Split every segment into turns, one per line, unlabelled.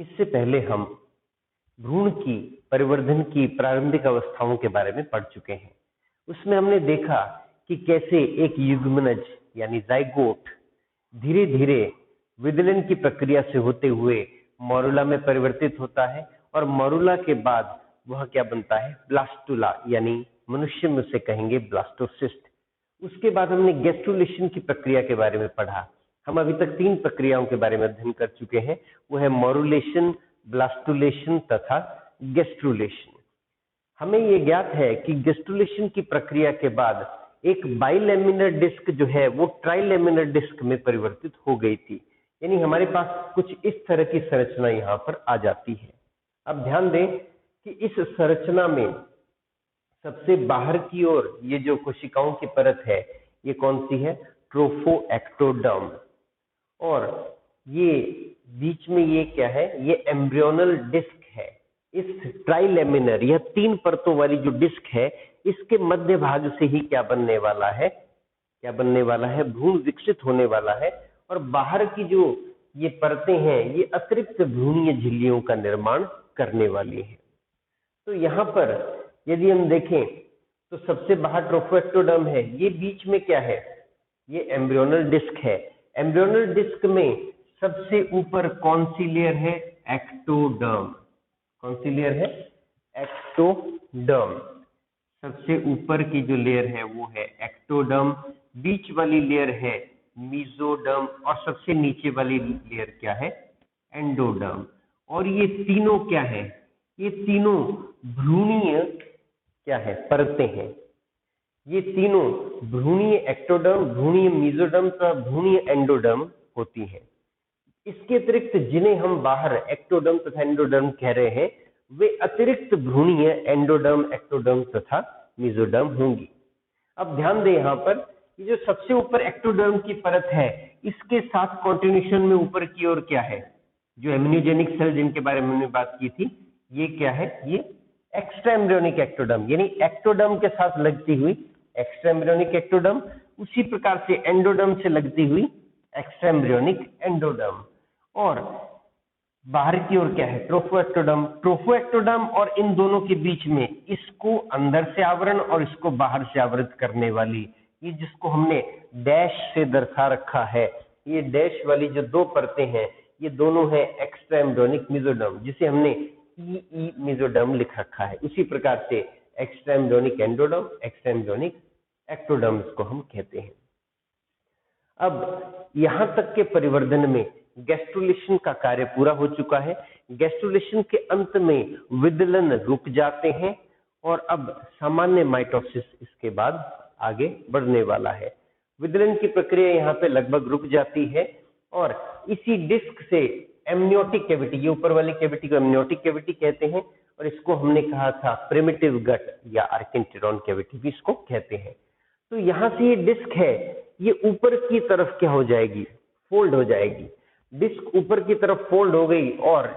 इससे पहले हम भ्रूण की परिवर्धन की प्रारंभिक अवस्थाओं के बारे में पढ़ चुके हैं। उसमें हमने देखा कि कैसे एक युग्मनज यानी जाइगोट धीरे धीरे विदलन की प्रक्रिया से होते हुए मॉरुला में परिवर्तित होता है और मॉरुला के बाद वह क्या बनता है, ब्लास्टुला, यानी मनुष्य में उसे कहेंगे ब्लास्टोसिस्ट। उसके बाद हमने गैस्ट्रुलेशन की प्रक्रिया के बारे में पढ़ा। हम अभी तक 3 प्रक्रियाओं के बारे में अध्ययन कर चुके हैं, वो है मॉरुलेशन, ब्लास्टुलेशन तथा गैस्ट्रुलेशन। हमें ये ज्ञात है कि गैस्ट्रुलेशन की प्रक्रिया के बाद एक बाइलेमिनर डिस्क जो है वो ट्राइलेमिनर डिस्क में परिवर्तित हो गई थी, यानी हमारे पास कुछ इस तरह की संरचना यहाँ पर आ जाती है। अब ध्यान दें कि इस संरचना में सबसे बाहर की ओर ये जो कोशिकाओं की परत है ये कौन सी है, ट्रोफोएक्टोडर्म, और ये बीच में ये क्या है, ये एम्ब्रियोनल डिस्क है। इस ट्राइलेमिनर, यह 3 परतों वाली जो डिस्क है, इसके मध्य भाग से ही क्या बनने वाला है, भ्रूण विकसित होने वाला है। और बाहर की जो ये परतें हैं ये अतिरिक्त भ्रूणीय झिल्लियों का निर्माण करने वाली है। तो यहाँ पर यदि हम देखें तो सबसे बाहर ट्रोफोएक्टोडर्म है, ये बीच में क्या है, ये एम्ब्रियोनल डिस्क है। एम्ब्रियोनल डिस्क में सबसे ऊपर कौन सी लेयर है, एक्टोडर्म। कौन सी लेयर है, एक्टोडर्म। सबसे ऊपर की जो लेयर है वो है एक्टोडर्म, बीच वाली लेयर है मेसोडर्म और सबसे नीचे वाली लेयर क्या है, एंडोडर्म। और ये तीनों क्या है, ये तीनों भ्रूणीय क्या है, परतें हैं। ये तीनों भ्रूणीय एक्टोडर्म, भ्रूणीय मेसोडर्म तथा भ्रूणीय एंडोडर्म होती हैं। इसके अतिरिक्त जिन्हें हम बाहर एक्टोडर्म तथा एंडोडर्म कह रहे हैं वे अतिरिक्त भ्रूणीय एंडोडर्म, एक्टोडर्म तथा मेसोडर्म होंगी। अब ध्यान दें यहाँ पर ये जो सबसे ऊपर एक्टोडर्म की परत है इसके साथ कॉन्टिन्यूशन में ऊपर की ओर क्या है, जो एम्नियोजेनिक सेल जिनके बारे में हमने बात की थी, ये क्या है, ये एक्स्ट्रा एम्ब्रियोनिक एक्टोडर्म, यानी एक्टोडर्म के साथ लगती हुई एक्स्ट्रा एम्ब्रियोनिक एक्टोडर्म, उसी प्रकार से एंडोडर्म से लगती हुई एक्स्ट्रा एम्ब्रियोनिक एंडोडर्म। और बाहर की ओर क्या है, ट्रोफोएक्टोडर्म। ट्रोफोएक्टोडर्म और इन दोनों के बीच में इसको अंदर से आवरण और इसको बाहर से आवृत करने वाली, ये जिसको हमने डैश से दर्शा रखा है, ये डैश वाली जो 2 परतें हैं ये दोनों है एक्स्ट्रा एम्ब्रियोनिक मेसोडर्म, जिसे हमने ई मेसोडर्म लिख रखा है। उसी प्रकार से extra embryonic endoderm, extra embryonic ectoderm इसको हम कहते हैं। अब यहां तक के परिवर्धन में गैस्ट्रुलेशन का कार्य पूरा हो चुका है। गैस्ट्रुलेशन के अंत में विदलन रुक जाते हैं और अब सामान्य माइटोसिस इसके बाद आगे बढ़ने वाला है। विदलन की प्रक्रिया यहाँ पे लगभग रुक जाती है और इसी डिस्क से एमनियोटिक कैविटी, ये ऊपर वाली कैविटी को एमनियोटिक कैविटी कहते हैं और इसको हमने कहा था प्रिमिटिव गट या आर्किन्टेरॉन कैविटी भी इसको कहते हैं। तो यहाँ से ये डिस्क है ये ऊपर की तरफ क्या हो जाएगी, फोल्ड हो जाएगी। डिस्क ऊपर की तरफ फोल्ड हो गई और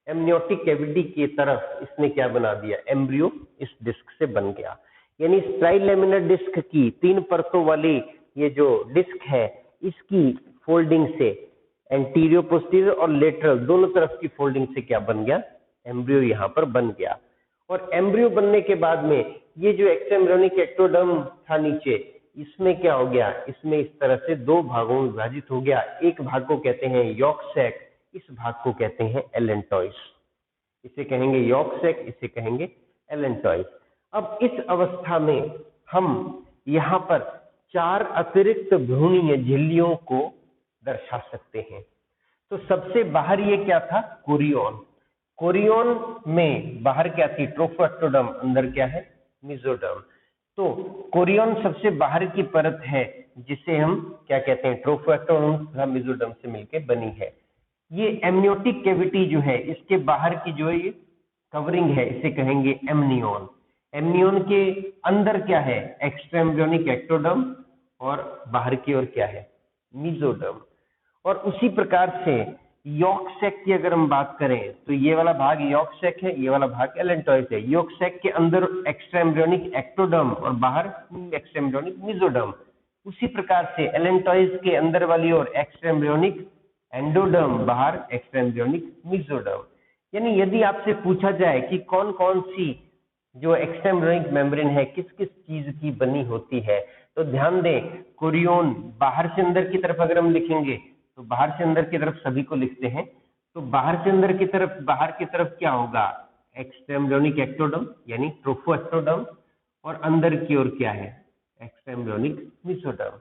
एमनियोटिक कैविटी की तरफ इसने क्या बना दिया, एम्ब्रियो इस डिस्क से बन गया। यानी ट्राइलेमिनर डिस्क की 3 परतों वाली ये जो डिस्क है इसकी फोल्डिंग से एंटीरियर, पोस्टीरियर और लेटरल दोनों तरफ की फोल्डिंग से क्या बन गया, एम्ब्रियो यहाँ पर बन गया। और एम्ब्रियो बनने के बाद में ये जो एक्स्ट्रा एम्ब्रियोनिक एक्टोडर्म था नीचे, इसमें क्या हो गया, इसमें इस तरह से 2 भागों में विभाजित हो गया। एक भाग को कहते हैं यॉर्क सैक, इस भाग को कहते हैं एलेंटॉइस। इसे कहेंगे यॉर्क सैक, इसे कहेंगे एलेंटॉइस। अब इस अवस्था में हम यहाँ पर 4 अतिरिक्त भ्रूणीय झिल्लियों को दर्शा सकते हैं। तो सबसे बाहर ये क्या था, कोरियन। कोरियन में बाहर क्या थी, ट्रोफोएक्टोडर्म, अंदर क्या है, मेसोडर्म। तो कोरियन सबसे बाहर की परत है जिसे हम क्या कहते हैं, ट्रोफोएक्टोडर्म तथा मेसोडर्म से मिलकर बनी है। ये एमनियोटिक कैविटी जो है इसके बाहर की जो है ये कवरिंग है, इसे कहेंगे एमनियोन। एमनियोन के अंदर क्या है, एक्स्ट्रा एम्ब्रियोनिक एक्टोडर्म और बाहर की ओर क्या है, मेसोडर्म। और उसी प्रकार से यॉर्क सैक की अगर हम बात करें तो ये वाला भाग यॉर्क सैक है, ये वाला भाग एलेंटॉइस है। यॉर्क सैक के अंदर एक्स्ट्रा एम्ब्रियोनिक एक्टोडर्म और बाहर एक्स्ट्रा एम्ब्रियोनिक मेसोडर्म। उसी प्रकार से एलेंटॉइस के अंदर वाली ओर एक्स्ट्रा एम्ब्रियोनिक एंडोडर्म बाहर, एक्स्ट्रा एम्ब्रियोनिक मेसोडर्म। यानी यदि आपसे पूछा जाए कि कौन कौन सी जो एक्स्ट्रा एम्ब्रियोनिक मेम्ब्रेन है किस किस चीज की बनी होती है, तो ध्यान दें कोरियोन बाहर से अंदर की तरफ अगर हम लिखेंगे तो बाहर से अंदर की तरफ सभी को लिखते हैं, तो बाहर से अंदर की तरफ, बाहर की तरफ क्या होगा, एक्स्ट्रा एम्ब्रियोनिक एक्टोडर्म यानी ट्रोफोएक्टोडर्म, और अंदर की ओर क्या है, एक्स्ट्रा एम्ब्रियोनिक मेसोडर्म।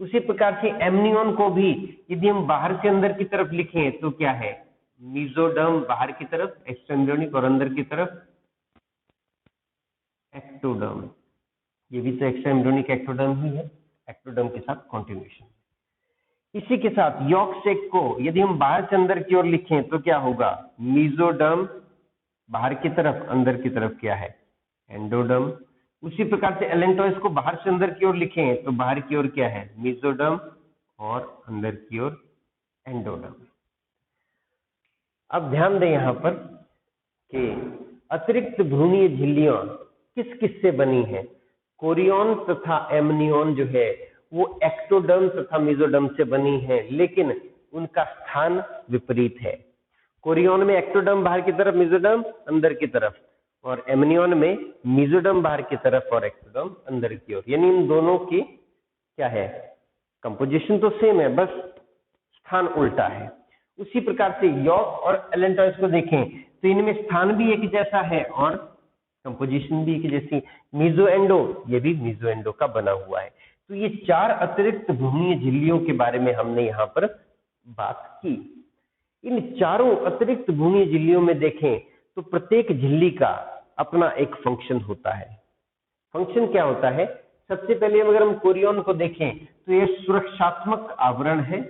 उसी प्रकार से एमनियन को भी यदि हम बाहर से अंदर की तरफ लिखें तो क्या है, मेसोडर्म बाहर की तरफ, एक्स्ट्रा एम्ब्रियोनिक, और अंदर की तरफ एक्टोडर्म। ये भी तो एक्स्ट्रा एम्ब्रियोनिक एक्टोडर्म ही है, एक्टोडर्म के साथ कॉन्टिन्यूएशन। इसी के साथ यॉर्क सैक को यदि हम बाहर से अंदर की ओर लिखें तो क्या होगा, मेसोडर्म बाहर की तरफ, अंदर की तरफ क्या है, एंडोडर्म। उसी प्रकार से एलेंटोइस को बाहर से अंदर की ओर लिखें तो बाहर की ओर क्या है, मेसोडर्म, और अंदर की ओर एंडोडर्म। अब ध्यान दें यहां पर कि अतिरिक्त भ्रूणीय झिल्लियां किस किस से बनी है। कोरियन तथा एमनियन जो है वो एक्टोडर्म तथा मेसोडर्म से बनी है, लेकिन उनका स्थान विपरीत है। कोरियन में एक्टोडर्म बाहर की तरफ, मेसोडर्म अंदर की तरफ, और एमनियन में मेसोडर्म बाहर की तरफ और एक्टोडर्म अंदर की ओर। यानी इन दोनों की क्या है, कंपोजिशन तो सेम है, बस स्थान उल्टा है। उसी प्रकार से यॉर्क और एलेंटोइस को देखें तो इनमें स्थान भी एक जैसा है और कंपोजिशन भी एक जैसी। मीजोएंडो, ये भी मीजोएंडो का बना हुआ है। तो ये चार अतिरिक्त भ्रूणीय झिल्लियों के बारे में हमने यहाँ पर बात की। इन चारों अतिरिक्त भ्रूणीय झिल्लियों में देखें तो प्रत्येक झिल्ली का अपना एक फंक्शन होता है। फंक्शन क्या होता है, सबसे पहले अगर हम कोरियन को देखें तो ये सुरक्षात्मक आवरण है,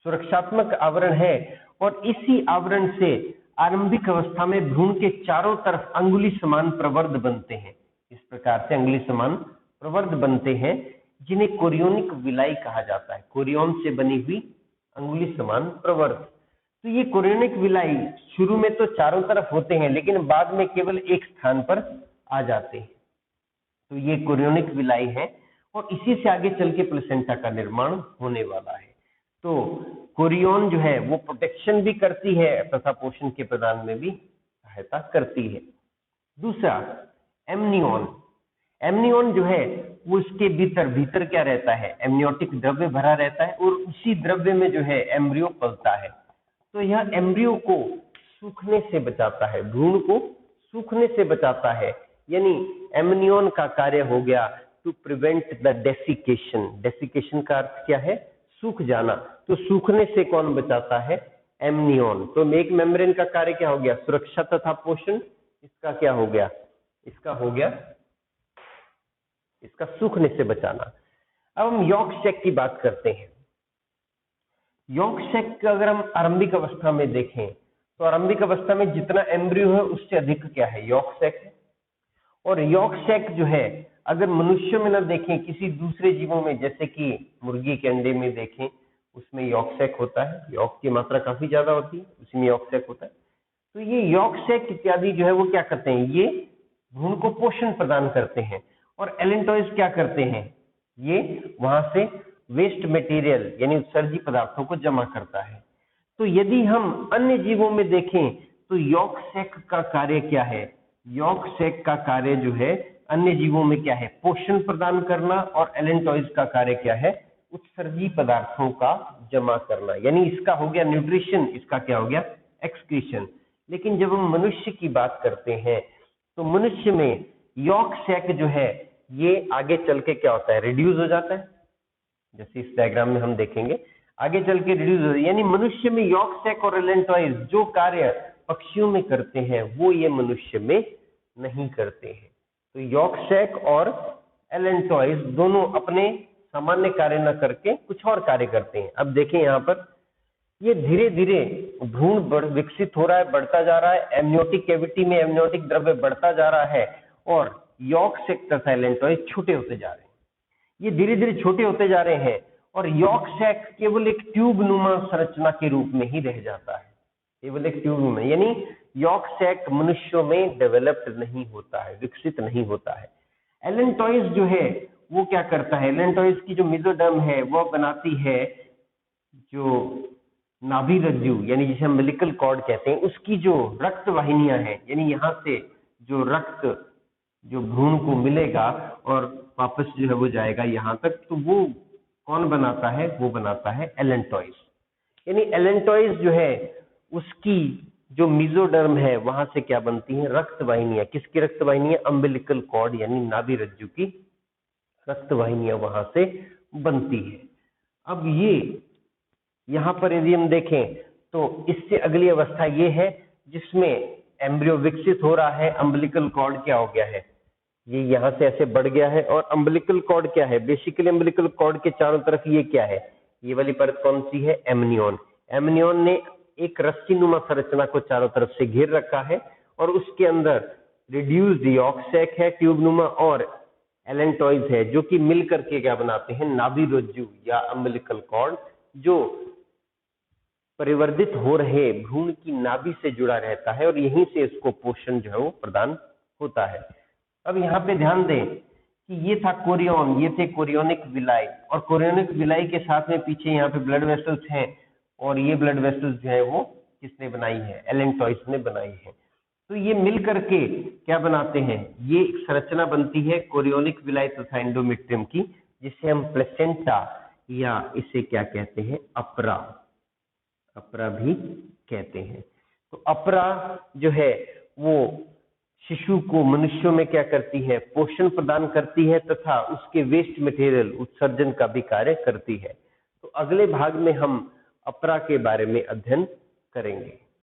सुरक्षात्मक आवरण है, और इसी आवरण से आरंभिक अवस्था में भ्रूण के चारों तरफ अंगुली समान प्रवर्ध बनते हैं। इस प्रकार से अंगुली समान प्रवर्ध बनते हैं जिन्हें कोरियोनिक विलाई कहा जाता है। कोरियन से बनी हुई अंगुली समान प्रवर्ध। तो ये कोरियोनिक विलाई शुरू में तो चारों तरफ होते हैं लेकिन बाद में केवल एक स्थान पर आ जाते हैं। तो ये कोरियोनिक विलाई है और इसी से आगे चल के प्लेसेंटा का निर्माण होने वाला है। तो कोरियन जो है वो प्रोटेक्शन भी करती है तथा पोषण के प्रदान में भी सहायता करती है। दूसरा एमनियन। एमनियन जो है वो इसके भीतर क्या रहता है, एमनियोटिक द्रव्य भरा रहता है और उसी द्रव्य में जो है एम्ब्रियो पलता है। तो यह एम्ब्रियो को सूखने से बचाता है, भ्रूण को सूखने से बचाता है। यानी एमनियन का कार्य हो गया to prevent the desiccation. Desiccation का अर्थ क्या है, सूख जाना। तो सूखने से कौन बचाता है, एमनियन। तो एक मेम्ब्रेन का कार्य क्या हो गया, सुरक्षा तथा पोषण। इसका क्या हो गया, इसका हो गया इसका सूखने से बचाना। अब हम यॉर्क सैक की बात करते हैं। यॉर्क सैक का अगर हम आरंभिक अवस्था में देखें तो आरंभिक अवस्था में जितना एम्ब्रियो है उससे अधिक क्या है, यॉर्क सैक है। और यॉर्क सैक जो है अगर मनुष्य में न देखें, किसी दूसरे जीवों में जैसे कि मुर्गी के अंडे में देखें उसमें यॉर्क सैक होता है, यॉर्क की मात्रा काफी ज्यादा होती है, उसी में यॉर्क सैक होता है। तो ये यॉर्क सैक इत्यादि जो है वो क्या करते हैं, ये भ्रूण को पोषण प्रदान करते हैं। और एलेंटोइस क्या करते हैं, ये वहां से वेस्ट मटेरियल यानी उत्सर्जी पदार्थों को जमा करता है। तो यदि हम अन्य जीवों में देखें तो यॉर्क सैक का कार्य क्या है, यॉर्क सैक का कार्य जो है अन्य जीवों में क्या है, पोषण प्रदान करना, और एलेंटोइस का कार्य क्या है, उत्सर्जी पदार्थों का जमा करना। यानी इसका हो गया न्यूट्रिशन, इसका क्या हो गया, एक्सक्रीशन। लेकिन जब हम मनुष्य की बात करते हैं तो मनुष्य में यॉर्क सैक जो है ये आगे चल के क्या होता है, रिड्यूस हो जाता है। जैसे इस डायग्राम में हम देखेंगे आगे चल के रिड्यूस हो, यानी मनुष्य में यॉर्क सैक और एलेंटोइस जो कार्य पक्षियों में करते हैं वो ये मनुष्य में नहीं करते हैं। तो यॉर्क सैक और एलेंटोइस दोनों अपने सामान्य कार्य न करके कुछ और कार्य करते हैं। अब देखें यहाँ पर ये धीरे धीरे भ्रूण विकसित हो रहा है, बढ़ता जा रहा है, एमनियोटिक कैविटी में एमनियोटिक द्रव्य बढ़ता जा रहा है और यॉर्क सैक तथा एलेंटोइस छोटे होते जा रहे हैं। ये धीरे धीरे छोटे होते जा रहे हैं और यॉर्क सैक केवल एक ट्यूब नुमा संरचना के रूप में ही रह जाता है, केवल एक ट्यूब नुमा। यानी यॉर्क सैक मनुष्यों में डेवलप्ड नहीं होता है, विकसित नहीं होता है। एलेंटोइस जो है वो क्या करता है, एलेंटोइस की जो मेसोडर्म है वो बनाती है जो नाभि रज्जु यानी जिसे अम्बिलिकल कॉर्ड कहते हैं, उसकी जो रक्त वाहिनियां हैं, यानी यहाँ से जो रक्त जो भ्रूण को मिलेगा और वापस जो है वो जाएगा यहाँ तक, तो वो कौन बनाता है? वो बनाता है एलेंटॉइस। यानी एलेंटॉइस जो है उसकी जो मेसोडर्म है वहां से क्या बनती है? रक्त वाहिनियां। किसकी रक्त वाहिनियां? अम्बिलिकल कॉर्ड यानी नाभि रज्जु की रक्त वाहिनियां वहां से बनती है। अब ये यहाँ पर यदि हम देखें तो इससे अगली अवस्था ये है जिसमें एम्ब्रियो विकसित हो रहा है। अम्बिलिकल कॉर्ड क्या हो गया है? ये यहाँ से ऐसे बढ़ गया है। और अम्बिलिकल कॉर्ड क्या है? बेसिकली अम्बिलिकल कॉर्ड के चारों तरफ ये क्या है? ये वाली परत कौन सी है? एमनियोन। एमनियोन ने एक रस्सी नुमा संरचना को चारों तरफ से घेर रखा है और उसके अंदर रिड्यूस्ड यॉर्क सैक है ट्यूब नुमा और एलेंटॉइज है, जो कि मिल करके क्या बनाते हैं? नाभि रज्जु या अम्बिलिकल कॉर्ड, जो परिवर्धित हो रहे भ्रूण की नाभि से जुड़ा रहता है और यहीं से इसको पोषण जो है वो प्रदान होता है। अब यहाँ पे ध्यान दें कि ये था कोरियन, ये थे कोरियोनिक विलाई, और कोरियोनिक विलाई के साथ में पीछे यहाँ पे ब्लड वेसल्स हैं, और ये ब्लड वेसल्स जो है वो किसने बनाई है? एलेंटॉइस ने बनाई है। तो ये मिल करके क्या बनाते हैं? ये एक संरचना बनती है कोरियोनिक विलाई तथा एंडोमेट्रियम की, जिसे हम प्लेसेंटा या इसे क्या कहते हैं? अपरा, अपरा भी कहते हैं। तो अपरा जो है वो शिशु को मनुष्यों में क्या करती है? पोषण प्रदान करती है तथा उसके वेस्ट मटेरियल उत्सर्जन का भी कार्य करती है। तो अगले भाग में हम अपरा के बारे में अध्ययन करेंगे।